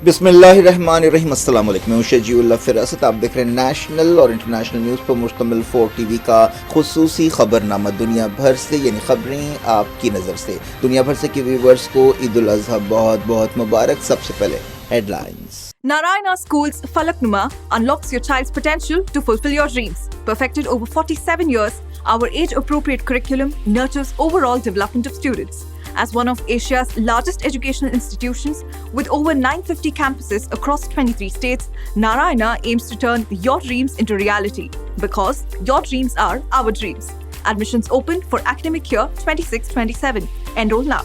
بسم اللہ الرحمن الرحیم۔ السلام علیکم، میں شجیع اللہ فراست۔ آپ دیکھ رہے ہیں نیشنل اور انٹرنیشنل نیوز پر مشتمل 4 ٹی وی کا خصوصی خبرنامہ دنیا بھر سے، یعنی خبریں آپ کی نظر سے۔ دنیا بھر سے کے ویورز کو عید الاضحیٰ بہت بہت مبارک۔ سب سے پہلے head lines. Narayana Schools Falaknuma unlocks your child's potential to fulfill your dreams. Perfected over 47 years, our age-appropriate curriculum nurtures overall development of students. As one of Asia's largest educational institutions with over 950 campuses across 23 states, Narayana aims to turn your dreams into reality because your dreams are our dreams. Admissions open for academic year 26-27. Enroll now.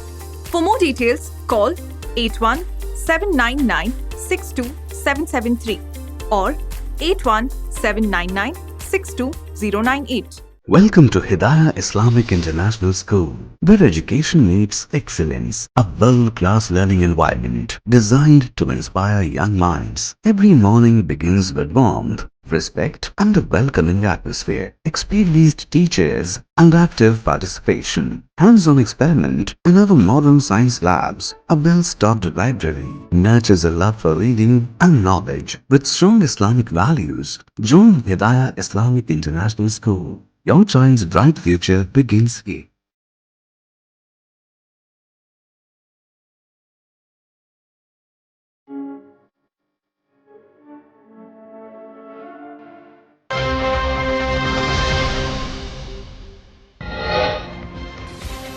For more details, call 81-799-62773 or 81-799-62098. Welcome to Hidayah Islamic International School, where education meets excellence, a world-class learning environment designed to inspire young minds. Every morning begins with warmth, respect, and a welcoming atmosphere. Experienced teachers and active participation. Hands-on experiment in our modern science labs. A well-stocked library nurtures a love for reading and knowledge. With strong Islamic values, join Hidayah Islamic International School. Your child's bright future begins here.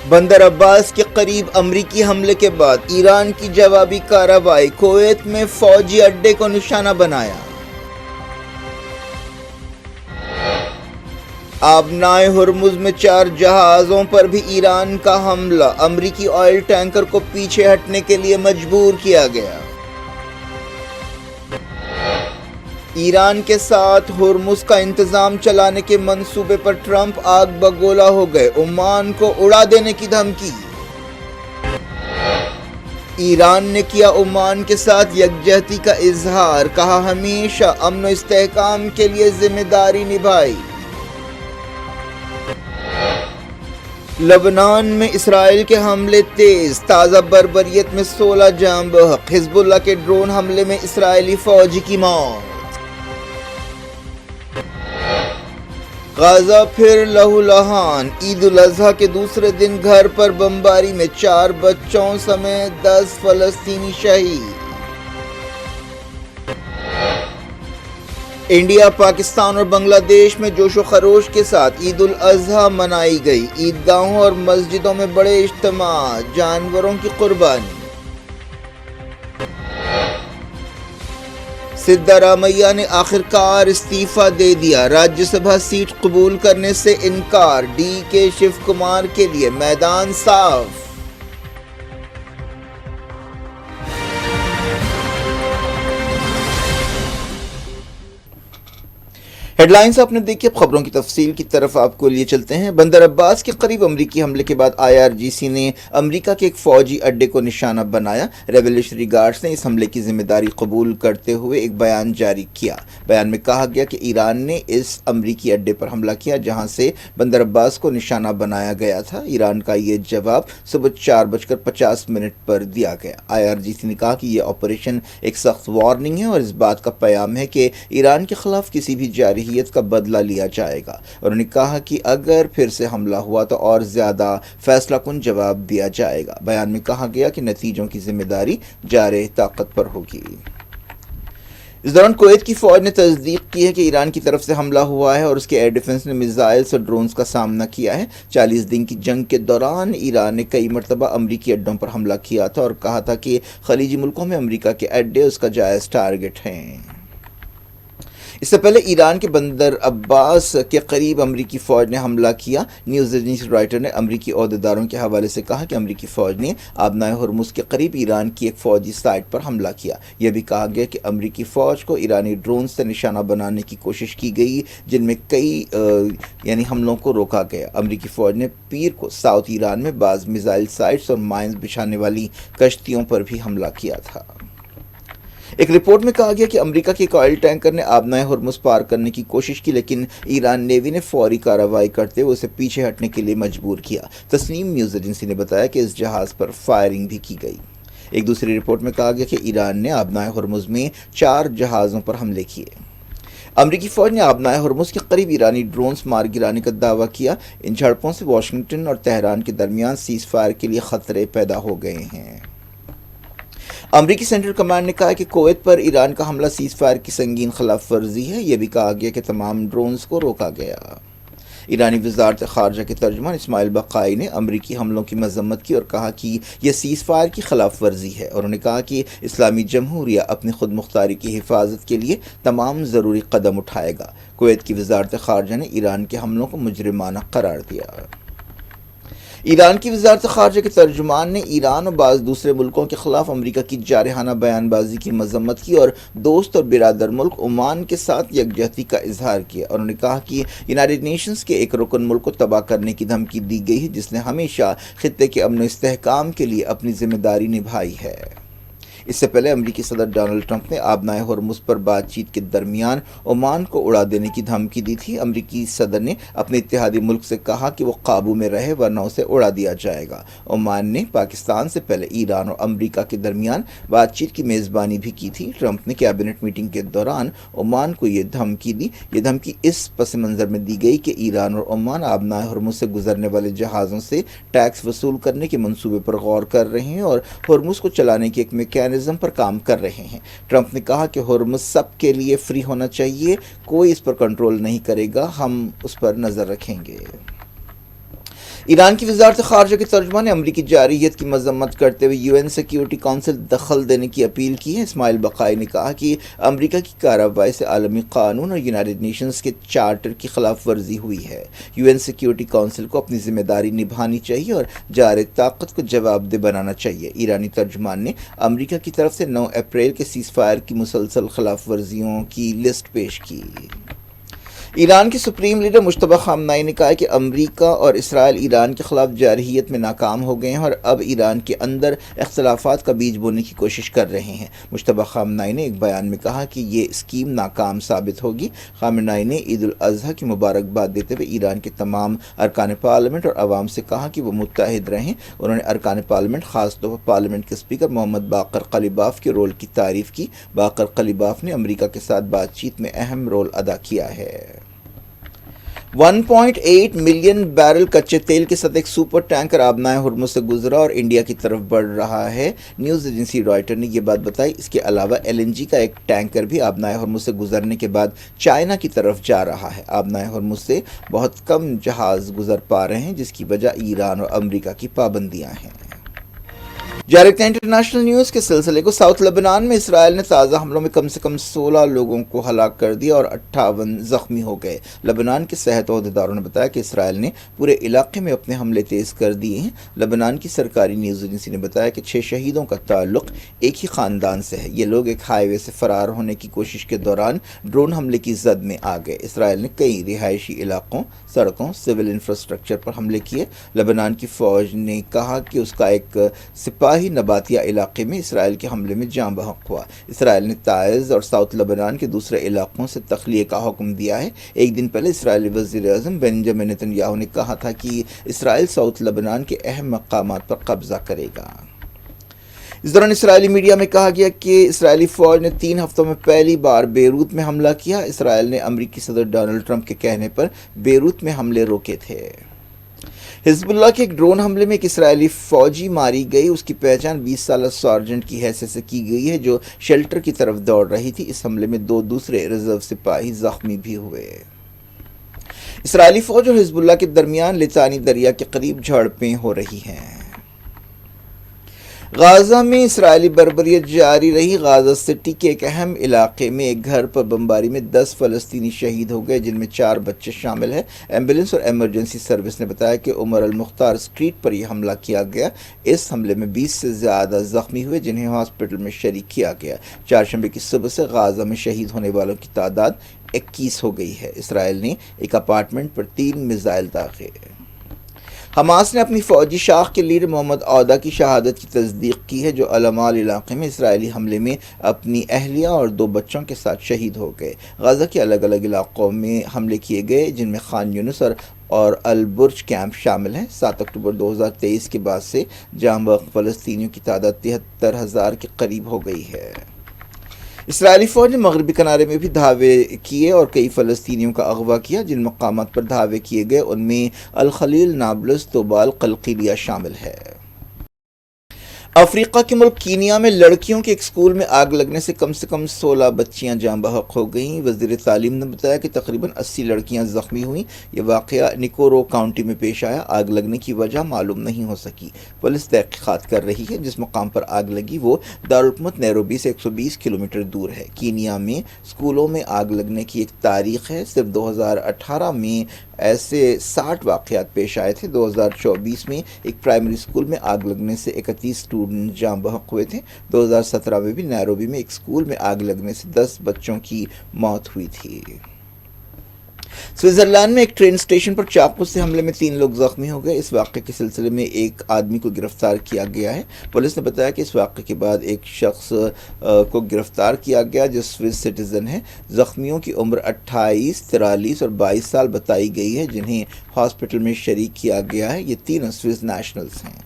بندر عباس کے قریب امریکی حملے کے بعد ایران کی جوابی کارروائی، Kuwait میں فوجی اڈے کو نشانہ بنایا۔ آبنائے ہرمز میں 4 جہازوں پر بھی ایران کا حملہ، امریکی آئل ٹینکر کو پیچھے ہٹنے کے لیے مجبور کیا گیا۔ ایران کے ساتھ ہرمز کا انتظام چلانے کے منصوبے پر ٹرمپ آگ بگولا ہو گئے، عمان کو اڑا دینے کی دھمکی۔ ایران نے کیا عمان کے ساتھ یکجہتی کا اظہار، کہا ہمیشہ امن و استحکام کے لیے ذمہ داری نبھائی۔ لبنان میں اسرائیل کے حملے تیز، تازہ بربریت میں 16 جاں بحق، حزب اللہ کے ڈرون حملے میں اسرائیلی فوجی کی موت۔ غزہ پھر لہولہان، عید الاضحیٰ کے دوسرے دن گھر پر بمباری میں 4 بچوں سمیت 10 فلسطینی شہید۔ انڈیا، پاکستان اور بنگلہ دیش میں جوش و خروش کے ساتھ عید الاضحیٰ منائی گئی، عیدگاہوں اور مسجدوں میں بڑے اجتماعات، جانوروں کی قربانی۔ سدھارمیہ نے آخرکار استعفیٰ دے دیا، راجیہ سبھا سیٹ قبول کرنے سے انکار، ڈی کے شیو کمار کے لیے میدان صاف۔ ہیڈ لائنز آپ نے دیکھی، اب خبروں کی تفصیل کی طرف آپ کو لیے چلتے ہیں۔ بندر عباس کے قریب امریکی حملے کے بعد IRGC نے امریکہ کے ایک فوجی اڈے کو نشانہ بنایا۔ ریولیوشنری گارڈز نے اس حملے کی ذمہ داری قبول کرتے ہوئے ایک بیان جاری کیا۔ بیان میں کہا گیا کہ ایران نے اس امریکی اڈے پر حملہ کیا جہاں سے بندر عباس کو نشانہ بنایا گیا تھا۔ ایران کا یہ جواب صبح 4:50 پر دیا گیا۔ IRGC نے کہا کہ یہ آپریشن ایک سخت وارننگ ہے اور اس بات کا پیام ہے کہ ایران کے خلاف کسی بھی جارحیت کا بدلہ لیا جائے گا۔ انہوں نے کہا کہ اگر پھر سے حملہ ہوا تو اور زیادہ فیصلہ کن جواب دیا جائے گا۔ بیان میں کہا گیا کہ نتیجوں کی ذمہ داری جارح طاقت پر ہوگی۔ اس دوران کویت کی فوج نے تصدیق کی ہے کہ ایران کی طرف سے حملہ ہوا ہے اور اس کے ایئر ڈیفنس نے میزائلز اور ڈرونز کا سامنا کیا ہے۔ 40 دن کی جنگ کے دوران ایران نے کئی مرتبہ امریکی اڈوں پر حملہ کیا تھا اور کہا تھا کہ خلیجی ملکوں میں امریکہ کے اڈے اس کا جائز ٹارگٹ ہیں۔ اس سے پہلے ایران کے بندر عباس کے قریب امریکی فوج نے حملہ کیا۔ نیوز ایجنسی رائٹر نے امریکی عہدیداروں کے حوالے سے کہا کہ امریکی فوج نے آبنائے ہرمز کے قریب ایران کی ایک فوجی سائٹ پر حملہ کیا۔ یہ بھی کہا گیا کہ امریکی فوج کو ایرانی ڈرون سے نشانہ بنانے کی کوشش کی گئی جن میں کئی حملوں کو روکا گیا۔ امریکی فوج نے پیر کو ساؤتھ ایران میں بعض میزائل سائٹس اور مائنز بچھانے والی کشتیوں پر بھی حملہ کیا تھا۔ ایک رپورٹ میں کہا گیا کہ امریکہ کے ایک آئل ٹینکر نے آبنائے ہرمز پار کرنے کی کوشش کی لیکن ایران نیوی نے فوری کارروائی کرتے ہوئے اسے پیچھے ہٹنے کے لیے مجبور کیا۔ تسنیم نیوز ایجنسی نے بتایا کہ اس جہاز پر فائرنگ بھی کی گئی۔ ایک دوسری رپورٹ میں کہا گیا کہ ایران نے آبنائے ہرمز میں 4 جہازوں پر حملے کیے۔ امریکی فوج نے آبنائے ہرمز کے قریب ایرانی ڈرونز مار گرانے کا دعویٰ کیا۔ ان جھڑپوں سے واشنگٹن اور تہران کے درمیان سیز فائر کے لیے خطرے پیدا ہو گئے ہیں۔ امریکی سینٹرل کمانڈ نے کہا کہ کویت پر ایران کا حملہ سیز فائر کی سنگین خلاف ورزی ہے۔ یہ بھی کہا گیا کہ تمام ڈرونز کو روکا گیا۔ ایرانی وزارت خارجہ کے ترجمان اسماعیل بقائی نے امریکی حملوں کی مذمت کی اور کہا کہ یہ سیز فائر کی خلاف ورزی ہے، اور انہوں نے کہا کہ اسلامی جمہوریہ اپنی خود مختاری کی حفاظت کے لیے تمام ضروری قدم اٹھائے گا۔ کویت کی وزارت خارجہ نے ایران کے حملوں کو مجرمانہ قرار دیا۔ ایران کی وزارت خارجہ کے ترجمان نے ایران اور بعض دوسرے ملکوں کے خلاف امریکہ کی جارحانہ بیان بازی کی مذمت کی اور دوست اور برادر ملک عمان کے ساتھ یکجہتی کا اظہار کیا، اور انہوں نے کہا کہ یونائیٹڈ نیشنز کے ایک رکن ملک کو تباہ کرنے کی دھمکی دی گئی ہے جس نے ہمیشہ خطے کے امن و استحکام کے لیے اپنی ذمہ داری نبھائی ہے۔ اس سے پہلے امریکی صدر ڈونلڈ ٹرمپ نے آبنائے ہرمز پر بات چیت کے درمیان عمان کو اڑا دینے کی دھمکی دی تھی۔ امریکی صدر نے اپنے اتحادی ملک سے کہا کہ وہ قابو میں رہے ورنہ اسے اڑا دیا جائے گا۔ عمان نے پاکستان سے پہلے ایران اور امریکہ کے درمیان بات چیت کی میزبانی بھی کی تھی۔ ٹرمپ نے کیبنٹ میٹنگ کے دوران عمان کو یہ دھمکی دی۔ یہ دھمکی اس پس منظر میں دی گئی کہ ایران اور عمان آبنائے ہرمز سے گزرنے والے جہازوں سے ٹیکس وصول کرنے کے منصوبے پر غور کر رہے ہیں اور ہرمز کو چلانے کے ایک میکینزم پر کام کر رہے ہیں۔ ٹرمپ نے کہا کہ ہرمز سب کے لیے فری ہونا چاہیے، کوئی اس پر کنٹرول نہیں کرے گا، ہم اس پر نظر رکھیں گے۔ ایران کی وزارت خارجہ کے ترجمان نے امریکی جارحیت کی مذمت کرتے ہوئے UN سیکیورٹی کونسل دخل دینے کی اپیل کی ہے۔ اسماعیل بقائی نے کہا کہ امریکہ کی کارروائی سے عالمی قانون اور یونائیٹڈ نیشنز کے چارٹر کی خلاف ورزی ہوئی ہے۔ UN سیکیورٹی کونسل کو اپنی ذمہ داری نبھانی چاہیے اور جارِ طاقت کو جواب دہ بنانا چاہیے۔ ایرانی ترجمان نے امریکہ کی طرف سے 9 اپریل کے سیز فائر کی مسلسل خلاف ورزیوں کی لسٹ پیش کی۔ ایران کے سپریم لیڈر مجتبیٰ خامنائی نے کہا کہ امریکہ اور اسرائیل ایران کے خلاف جارحیت میں ناکام ہو گئے ہیں اور اب ایران کے اندر اختلافات کا بیج بونے کی کوشش کر رہے ہیں۔ مجتبیٰ خامنائی نے ایک بیان میں کہا کہ یہ اسکیم ناکام ثابت ہوگی۔ خامنائی نے عید الاضحیٰ کی مبارکباد دیتے ہوئے ایران کے تمام ارکان پارلیمنٹ اور عوام سے کہا کہ وہ متحد رہیں۔ انہوں نے ارکان پارلیمنٹ، خاص طور پر پارلیمنٹ کے اسپیکر محمد باقر قلیباف کے رول کی تعریف کی۔ باقر قلیباف نے امریکہ کے ساتھ بات چیت میں اہم رول ادا کیا ہے۔ 1.8 ملین بیرل کچے تیل کے ساتھ ایک سپر ٹینکر آبنائے ہرمز سے گزرا اور انڈیا کی طرف بڑھ رہا ہے۔ نیوز ایجنسی رائٹر نے یہ بات بتائی۔ اس کے علاوہ LNG کا ایک ٹینکر بھی آبنائے ہرمز سے گزرنے کے بعد چائنا کی طرف جا رہا ہے۔ آبنائے ہرمز سے بہت کم جہاز گزر پا رہے ہیں جس کی وجہ ایران اور امریکہ کی پابندیاں ہیں۔ جاری رکھتے ہیں انٹرنیشنل نیوز کے سلسلے کو۔ ساؤتھ لبنان میں اسرائیل نے تازہ حملوں میں کم سے کم 16 لوگوں کو ہلاک کر دیا اور 58 زخمی ہو گئے۔ لبنان کے صحت عہدیداروں نے بتایا کہ اسرائیل نے پورے علاقے میں اپنے حملے تیز کر دیے ہیں۔ لبنان کی سرکاری نیوز ایجنسی نے بتایا کہ 6 شہیدوں کا تعلق ایک ہی خاندان سے ہے۔ یہ لوگ ایک ہائی وے سے فرار ہونے کی کوشش کے دوران ڈرون حملے کی زد میں آ گئے۔ اسرائیل نے کئی رہائشی علاقوں، سڑکوں، سول انفراسٹرکچر پر حملے کیے۔ لبنان کی فوج نے کہا کہ اس کا ایک سپاہی نباتیہ علاقے میں اسرائیل کے حملے میں جاں بحق ہوا۔ اسرائیل نے تعز اور ساؤتھ لبنان کے دوسرے علاقوں سے تخلیے کا حکم دیا ہے۔ ایک دن پہلے اسرائیلی وزیر اعظم بنجامن نیتن یاہو نے کہا تھا کہ اسرائیل ساؤتھ لبنان کے اہم مقامات پر قبضہ کرے گا۔ اس دوران اسرائیلی میڈیا میں کہا گیا کہ اسرائیلی فوج نے 3 ہفتوں میں پہلی بار بیروت میں حملہ کیا۔ اسرائیل نے امریکی صدر ڈونلڈ ٹرمپ کے کہنے پر بیروت میں حملے روکے تھے۔ حزب اللہ کے ایک ڈرون حملے میں ایک اسرائیلی فوجی ماری گئی۔ اس کی پہچان 20 سالہ سارجنٹ کی حیثیت سے کی گئی ہے جو شیلٹر کی طرف دوڑ رہی تھی۔ اس حملے میں 2 دوسرے ریزرو سپاہی زخمی بھی ہوئے۔ اسرائیلی فوج اور حزب اللہ کے درمیان لطانی دریا کے قریب جھڑپیں ہو رہی ہیں۔ غازہ میں اسرائیلی بربریت جاری رہی۔ غازہ سٹی کے ایک اہم علاقے میں ایک گھر پر بمباری میں 10 فلسطینی شہید ہو گئے جن میں 4 بچے شامل ہیں۔ ایمبولینس اور ایمرجنسی سروس نے بتایا کہ عمر المختار اسٹریٹ پر یہ حملہ کیا گیا۔ اس حملے میں 20 سے زیادہ زخمی ہوئے جنہیں ہاسپٹل میں شریک کیا گیا۔ چہارشنبے کی صبح سے غازہ میں شہید ہونے والوں کی تعداد 21 ہو گئی ہے۔ اسرائیل نے ایک اپارٹمنٹ پر 3 میزائل داغے۔ حماس نے اپنی فوجی شاخ کے لیڈر محمد عودہ کی شہادت کی تصدیق کی ہے جو العمال علاقے میں اسرائیلی حملے میں اپنی اہلیہ اور 2 بچوں کے ساتھ شہید ہو گئے۔ غزہ کے الگ الگ علاقوں میں حملے کیے گئے جن میں خان یونس اور اور البرج کیمپ شامل ہیں۔ 7 اکتوبر 2023 کے بعد سے جاں بحق فلسطینیوں کی تعداد 73,000 کے قریب ہو گئی ہے۔ اسرائیلی فوج نے مغربی کنارے میں بھی دھاوے کیے اور کئی فلسطینیوں کا اغوا کیا۔ جن مقامات پر دھاوے کیے گئے ان میں الخلیل، نابلس، توبال، قلقیلیہ شامل ہے۔ افریقہ کے ملک کینیا میں لڑکیوں کے ایک اسکول میں آگ لگنے سے کم 16 بچیاں جاں بحق ہو گئیں۔ وزیر تعلیم نے بتایا کہ تقریباً 80 لڑکیاں زخمی ہوئیں۔ یہ واقعہ نیکورو کاؤنٹی میں پیش آیا۔ آگ لگنے کی وجہ معلوم نہیں ہو سکی۔ پولیس تحقیقات کر رہی ہے۔ جس مقام پر آگ لگی وہ دارالحکومت نیروبی سے 120 کلومیٹر دور ہے۔ کینیا میں اسکولوں میں آگ لگنے کی ایک تاریخ ہے۔ صرف 2018 میں ایسے 60 واقعات پیش آئے تھے۔ 2024 میں ایک پرائمری اسکول میں آگ لگنے سے 31 اسٹوڈنٹ جاں بحق ہوئے تھے۔ 2017 میں بھی نیروبی میں ایک اسکول میں آگ لگنے سے 10 بچوں کی موت ہوئی تھی۔ سوئٹزرلینڈ میں ایک ٹرین اسٹیشن پر چاقو سے حملے میں 3 لوگ زخمی ہو گئے۔ اس واقعے کے سلسلے میں ایک آدمی کو گرفتار کیا گیا ہے۔ پولیس نے بتایا کہ اس واقعے کے بعد ایک شخص کو گرفتار کیا گیا جو سوئس سٹیزن ہے۔ زخمیوں کی عمر 28، 43 اور 22 سال بتائی گئی ہے، جنہیں ہاسپٹل میں شریک کیا گیا ہے۔ یہ تینوں سوئس نیشنلز ہیں۔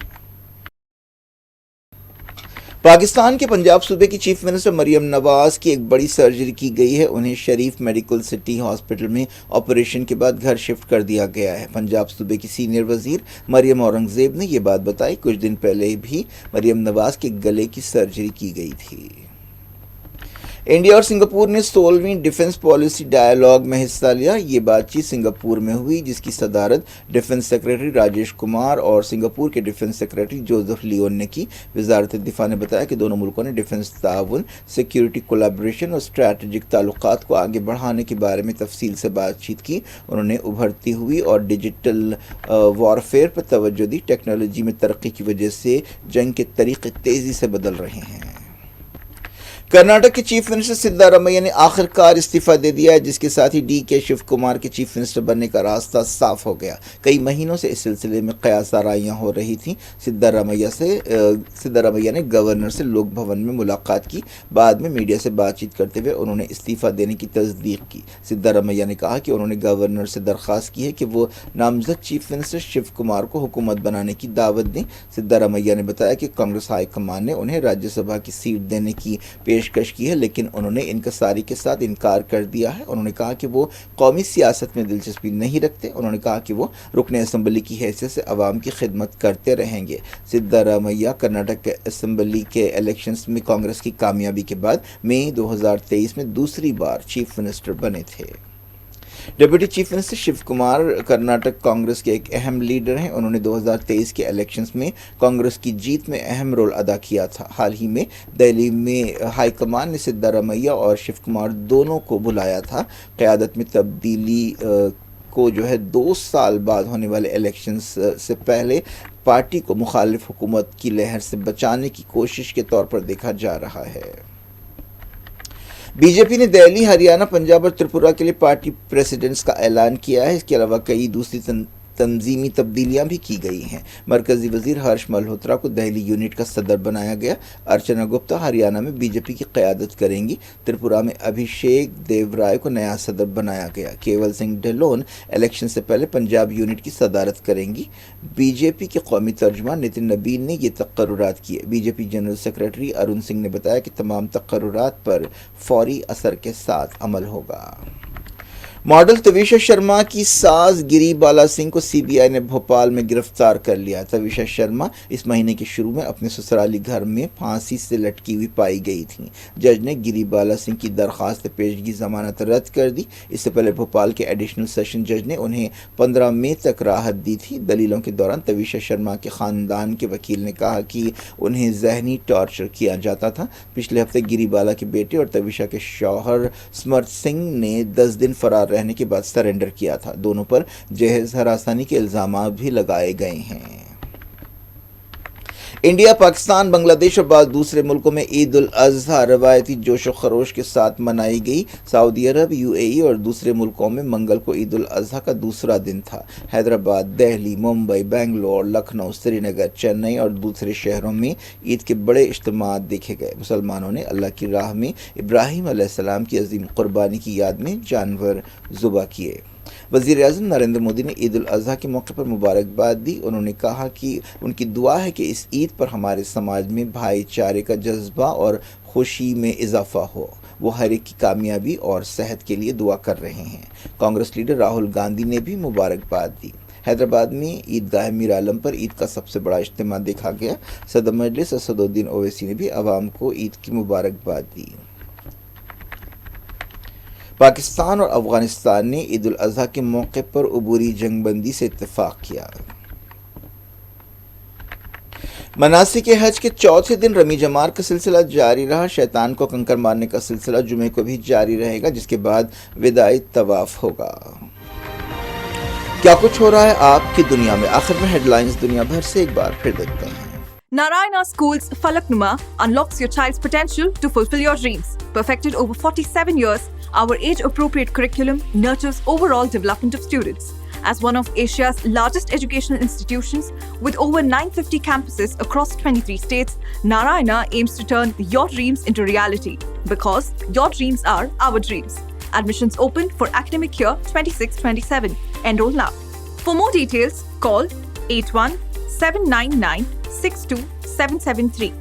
پاکستان کے پنجاب صوبے کی چیف منسٹر مریم نواز کی ایک بڑی سرجری کی گئی ہے۔ انہیں شریف میڈیکل سٹی ہاسپٹل میں آپریشن کے بعد گھر شفٹ کر دیا گیا ہے۔ پنجاب صوبے کی سینئر وزیر مریم اورنگزیب نے یہ بات بتائی۔ کچھ دن پہلے بھی مریم نواز کے گلے کی سرجری کی گئی تھی۔ انڈیا اور سنگاپور نے 16ویں ڈیفنس پالیسی ڈائیلاگ میں حصہ لیا۔ یہ بات چیت سنگاپور میں ہوئی، جس کی صدارت ڈیفنس سیکرٹری راجیش کمار اور سنگاپور کے ڈیفنس سیکرٹری جوزف لیون نے کی۔ وزارت دفاع نے بتایا کہ دونوں ملکوں نے ڈیفنس تعاون، سیکیورٹی کولیبریشن اور اسٹریٹجک تعلقات کو آگے بڑھانے کے بارے میں تفصیل سے بات چیت کی۔ انہوں نے ابھرتی ہوئی اور ڈیجیٹل وارفیئر پر توجہ دی۔ ٹیکنالوجی میں ترقی کی وجہ سے جنگ کے طریقے تیزی سے بدل رہے ہیں۔ کرناٹک کے چیف منسٹر سدھارمیہ نے آخر کار استعفیٰ دے دیا ہے، جس کے ساتھ ہی ڈی کے شیو کمار کے چیف منسٹر بننے کا راستہ صاف ہو گیا۔ کئی مہینوں سے اس سلسلے میں قیاس آرائیاں ہو رہی تھیں۔ سدھارمیہ نے گورنر سے لوک بھون میں ملاقات کی۔ بعد میں میڈیا سے بات چیت کرتے ہوئے انہوں نے استعفیٰ دینے کی تصدیق کی۔ سدھارمیہ نے کہا کہ انہوں نے گورنر سے درخواست کی ہے کہ وہ نامزد چیف منسٹر شیو کمار کو حکومت بنانے کی دعوت دیں۔ سدھارمیہ نے بتایا کہ کانگریس ہائی کمان نے انہیں راجیہ سبھا کی سیٹ دینے کی پیشکش کی ہے، لیکن انہوں نے انکساری کے ساتھ انکار کر دیا ہے۔ انہوں نے کہا کہ وہ قومی سیاست میں دلچسپی نہیں رکھتے۔ انہوں نے کہا کہ وہ رکن اسمبلی کی حیثیت سے عوام کی خدمت کرتے رہیں گے۔ سدھارمیہ کرناٹک اسمبلی کے الیکشنز میں کانگریس کی کامیابی کے بعد مئی 2023 میں دوسری بار چیف منسٹر بنے تھے۔ Deputy chief minister Shiv Kumar Karnataka Congress کے ایک اہم لیڈر ہیں۔ انہوں نے 2023 کے الیکشنز میں کانگریس کی جیت میں اہم رول ادا کیا تھا۔ حال ہی میں دہلی میں ہائی کمان نے سدھارمیہ اور شیو کمار دونوں کو بلایا تھا۔ قیادت میں تبدیلی کو 2 سال بعد ہونے والے الیکشنز سے پہلے پارٹی کو مخالف حکومت کی لہر سے بچانے کی کوشش کے طور پر دیکھا جا رہا ہے۔ بی جے پی نے دہلی، ہریانہ، پنجاب اور تریپورہ کے لیے پارٹی پریزیڈنٹس کا اعلان کیا ہے۔ اس کے علاوہ کئی دوسری تنظیمی تبدیلیاں بھی کی گئی ہیں۔ مرکزی وزیر ہرش ملہوترا کو دہلی یونٹ کا صدر بنایا گیا۔ ارچنا گپتا ہریانہ میں بی جے پی کی قیادت کریں گی۔ تریپورہ میں ابھیشیک دیو رائے کو نیا صدر بنایا گیا۔ کیول سنگھ ڈھلون الیکشن سے پہلے پنجاب یونٹ کی صدارت کریں گی۔ بی جے پی کے قومی ترجمان نتن نبین نے یہ تقررات کیے۔ بی جے پی جنرل سیکرٹری ارون سنگھ نے بتایا کہ تمام تقررات پر فوری اثر کے ساتھ عمل ہوگا۔ ماڈل تویشا شرما کی ساس گری بالا سنگھ کو سی بی آئی نے بھوپال میں گرفتار کر لیا۔ تویشا شرما اس مہینے کے شروع میں اپنے سسرالی گھر میں پھانسی سے لٹکی ہوئی پائی گئی تھیں۔ جج نے گری بالا سنگھ کی درخواست پیشگی ضمانت رد کر دی۔ اس سے پہلے بھوپال کے ایڈیشنل سیشن جج نے انہیں 15 مئی تک راحت دی تھی۔ دلیلوں کے دوران تویشا شرما کے خاندان کے وکیل نے کہا کہ انہیں ذہنی ٹارچر کیا جاتا تھا۔ پچھلے ہفتے گری بالا کے بیٹے اور تویشا کے شوہر سمرت سنگھ نے 10 دن فرار رہنے کے بعد سرنڈر کیا تھا۔ دونوں پر جہیز ہراسانی کے الزامات بھی لگائے گئے ہیں۔ انڈیا، پاکستان، بنگلہ دیش اور بعض دوسرے ملکوں میں عید الاضحیٰ روایتی جوش و خروش کے ساتھ منائی گئی۔ سعودی عرب، یو اے ای اور دوسرے ملکوں میں منگل کو عید الاضحیٰ کا دوسرا دن تھا۔ حیدرآباد، دہلی، ممبئی، بنگلور، لکھنؤ، سری نگر، چنئی اور دوسرے شہروں میں عید کے بڑے اجتماعات دیکھے گئے۔ مسلمانوں نے اللہ کی راہ میں ابراہیم علیہ السلام کی عظیم قربانی کی یاد میں جانور ذبح کیے۔ وزیر اعظم نریندر مودی نے عید الاضحیٰ کے موقع پر مبارکباد دی. انہوں نے کہا کہ ان کی دعا ہے کہ اس عید پر ہمارے سماج میں بھائی چارے کا جذبہ اور خوشی میں اضافہ ہو. وہ ہر ایک کی کامیابی اور صحت کے لیے دعا کر رہے ہیں. کانگریس لیڈر راہل گاندھی نے بھی مبارکباد دی. حیدرآباد میں عیدگاہ میر عالم پر عید کا سب سے بڑا اجتماع دیکھا گیا. صدر مجلس اسد الدین اویسی نے بھی عوام کو عید کی مبارکباد دی. پاکستان اور افغانستان نے عید الاضحیٰ کے موقع پر عبوری جنگ بندی سے اتفاق کیا. مناسک حج کے چوتھے دن رمی جمار کا سلسلہ جاری رہا. شیطان کو کنکر مارنے کا سلسلہ جمعے کو بھی جاری رہے گا، جس کے بعد وداعی طواف ہوگا. کیا کچھ ہو رہا ہے آپ کی دنیا میں؟ آخر میں ہیڈ لائنز دنیا بھر سے ایک بار پھر دیکھتے ہیں. Narayana School's Falaknuma unlocks your child's potential to fulfill your dreams. Perfected over 47 years, our age-appropriate curriculum nurtures overall development of students. As one of Asia's largest educational institutions with over 950 campuses across 23 states, Narayana aims to turn your dreams into reality because your dreams are our dreams. Admissions open for academic year 26-27. Enroll now. For more details, call 81-799-62773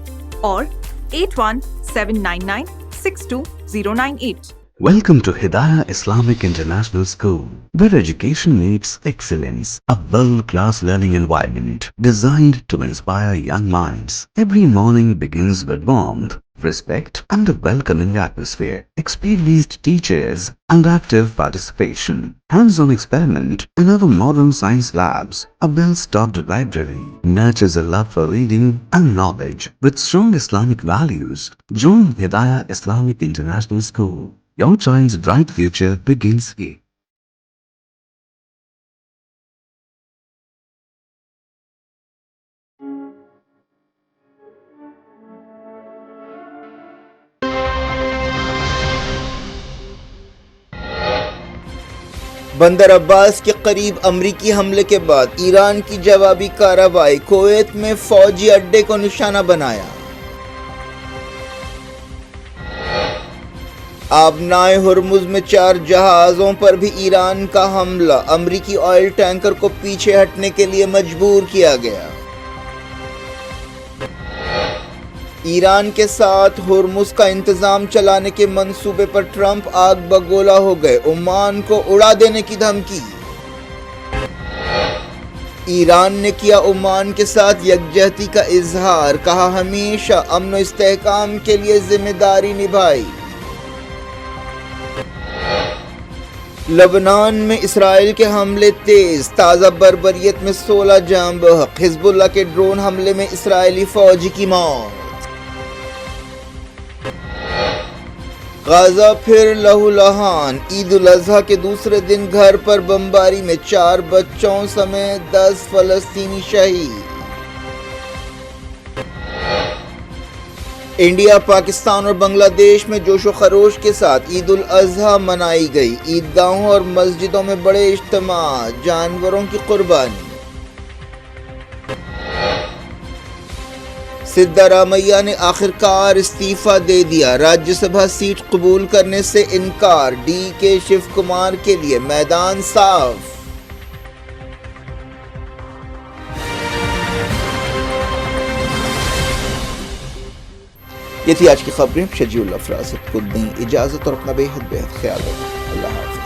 or 81-799-62098. Welcome to Hidayah Islamic International School, where education meets excellence. A world-class learning environment designed to inspire young minds. Every morning begins with warmth, respect, and a welcoming atmosphere. Experienced teachers and active participation. Hands-on experiment in our modern science labs. A well-stocked library nurtures a love for reading and knowledge. With strong Islamic values, join Hidayah Islamic International School. Your child's bright future begins here. بندر عباس کے قریب امریکی حملے کے بعد ایران کی جوابی کارروائی. Kuwait میں فوجی اڈے کو نشانہ بنایا. آبنائے ہرمز میں 4 جہازوں پر بھی ایران کا حملہ. امریکی آئل ٹینکر کو پیچھے ہٹنے کے لیے مجبور کیا گیا. ایران کے ساتھ ہرمز کا انتظام چلانے کے منصوبے پر ٹرمپ آگ بگولا ہو گئے. عمان کو اڑا دینے کی دھمکی. ایران نے کیا عمان کے ساتھ یکجہتی کا اظہار. کہا ہمیشہ امن و استحکام کے لیے ذمہ داری نبھائی. لبنان میں اسرائیل کے حملے تیز. تازہ بربریت میں 16 جاں بحق. حزب اللہ کے ڈرون حملے میں اسرائیلی فوجی کی موت. غازہ پھر لہو لہان. عید الاضحیٰ کے دوسرے دن گھر پر بمباری میں 4 بچوں سمیت 10 فلسطینی شہید. انڈیا، پاکستان اور بنگلہ دیش میں جوش و خروش کے ساتھ عید الاضحیٰ منائی گئی. عیدگاہوں اور مسجدوں میں بڑے اجتماع. جانوروں کی قربانی. سدھارمیہ نے آخرکار استعفیٰ دے دیا. راجیہ سبھا سیٹ قبول کرنے سے انکار. ڈی کے شیو کمار کے لیے میدان صاف. یہ تھی آج کی خبریں. شجیع اللہ فراست کو دیں اجازت اور اپنا بے حد خیال رکھیں. اللہ حافظ.